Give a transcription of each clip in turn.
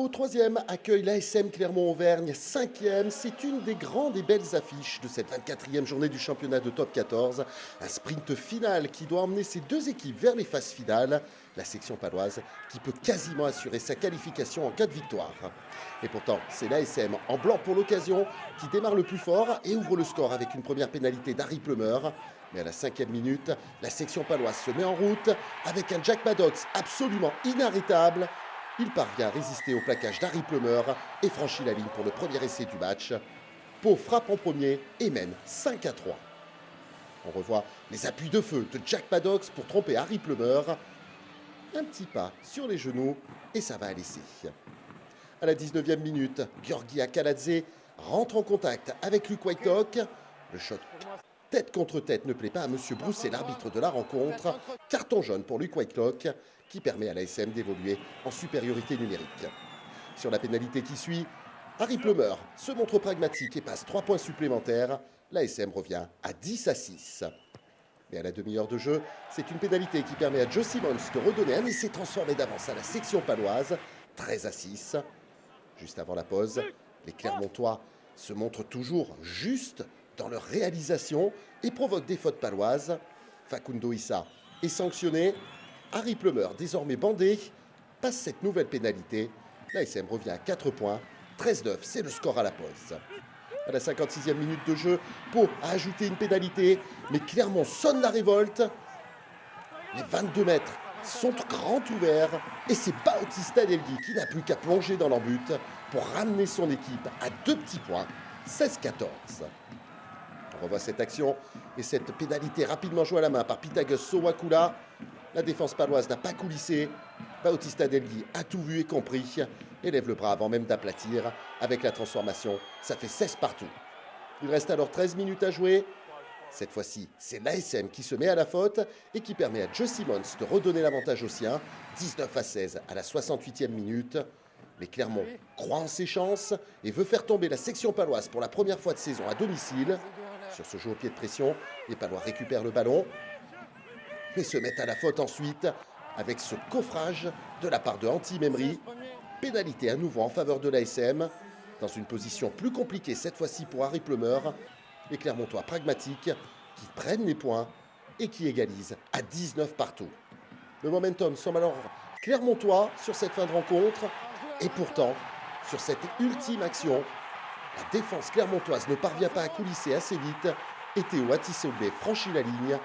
Pau, 3e, accueille l'ASM Clermont-Auvergne, 5e. C'est une des grandes et belles affiches de cette 24e journée du championnat de top 14. Un sprint final qui doit emmener ces deux équipes vers les phases finales. La section paloise qui peut quasiment assurer sa qualification en cas de victoire. Et pourtant, c'est l'ASM en blanc pour l'occasion qui démarre le plus fort et ouvre le score avec une première pénalité d'Harry Plumeur. Mais à la 5e minute, la section paloise se met en route avec un Jack Maddox absolument inarrêtable. Il parvient à résister au plaquage d'Harry Plumeur et franchit la ligne pour le premier essai du match. Pau frappe en premier et mène 5-3. On revoit les appuis de feu de Jack Maddox pour tromper Harry Plumeur. Un petit pas sur les genoux et ça va à l'essai. À la 19e minute, Georgi Akaladze rentre en contact avec Luke Whitelock. Le shot tête contre tête ne plaît pas à M. Brousset, l'arbitre de la rencontre. Carton jaune pour Luke Whitelock qui permet à l'ASM d'évoluer en supériorité numérique. Sur la pénalité qui suit, Harry Plumeur se montre pragmatique et passe 3 points supplémentaires. L'ASM revient à 10-6. Mais à la demi-heure de jeu, c'est une pénalité qui permet à Joe Simmons de redonner un essai transformé d'avance à la section paloise, 13-6. Juste avant la pause, les Clermontois se montrent toujours justes dans leur réalisation et provoquent des fautes paloises. Facundo Issa est sanctionné. Harry Plumeur, désormais bandé, passe cette nouvelle pénalité. L'ASM revient à 4 points. 13-9, c'est le score à la pause. À la 56e minute de jeu, Pau a ajouté une pénalité, mais Clermont sonne la révolte. Les 22 mètres sont grands ouverts et c'est Bautista Delgui qui n'a plus qu'à plonger dans l'embut pour ramener son équipe à 2 petits points, 16-14. On revoit cette action et cette pénalité rapidement jouée à la main par Pythagoras Sowakula. La défense paloise n'a pas coulissé. Bautista Delgui a tout vu et compris et lève le bras avant même d'aplatir. Avec la transformation, ça fait 16 partout. Il reste alors 13 minutes à jouer. Cette fois-ci, c'est l'ASM qui se met à la faute et qui permet à Joe Simmons de redonner l'avantage aux siens. 19-16 à la 68e minute. Les Clermont croient en ses chances et veut faire tomber la section paloise pour la première fois de saison à domicile. Sur ce jeu au pied de pression, les Palois récupèrent le ballon mais se mettent à la faute ensuite avec ce coffrage de la part de Antti Memri. Pénalité à nouveau en faveur de l'ASM. Dans une position plus compliquée cette fois-ci pour Harry Plumeur. Les Clermontois pragmatiques qui prennent les points et qui égalisent à 19 partout. Le momentum semble alors clermontois sur cette fin de rencontre. Et pourtant, sur cette ultime action, la défense clermontoise ne parvient pas à coulisser assez vite. Et Théo Atisobé franchit la ligne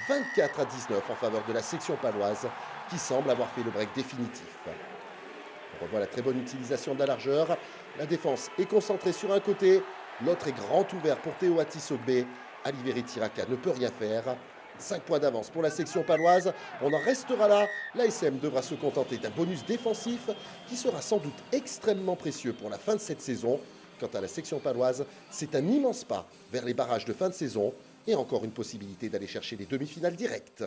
24-19 en faveur de la section paloise qui semble avoir fait le break définitif. On revoit la très bonne utilisation de la largeur. La défense est concentrée sur un côté, l'autre est grand ouvert pour Théo Atisobé. Aliveri Tiraka ne peut rien faire. 5 points d'avance pour la section paloise. On en restera là. L'ASM devra se contenter d'un bonus défensif qui sera sans doute extrêmement précieux pour la fin de cette saison. Quant à la section paloise, c'est un immense pas vers les barrages de fin de saison et encore une possibilité d'aller chercher les demi-finales directes.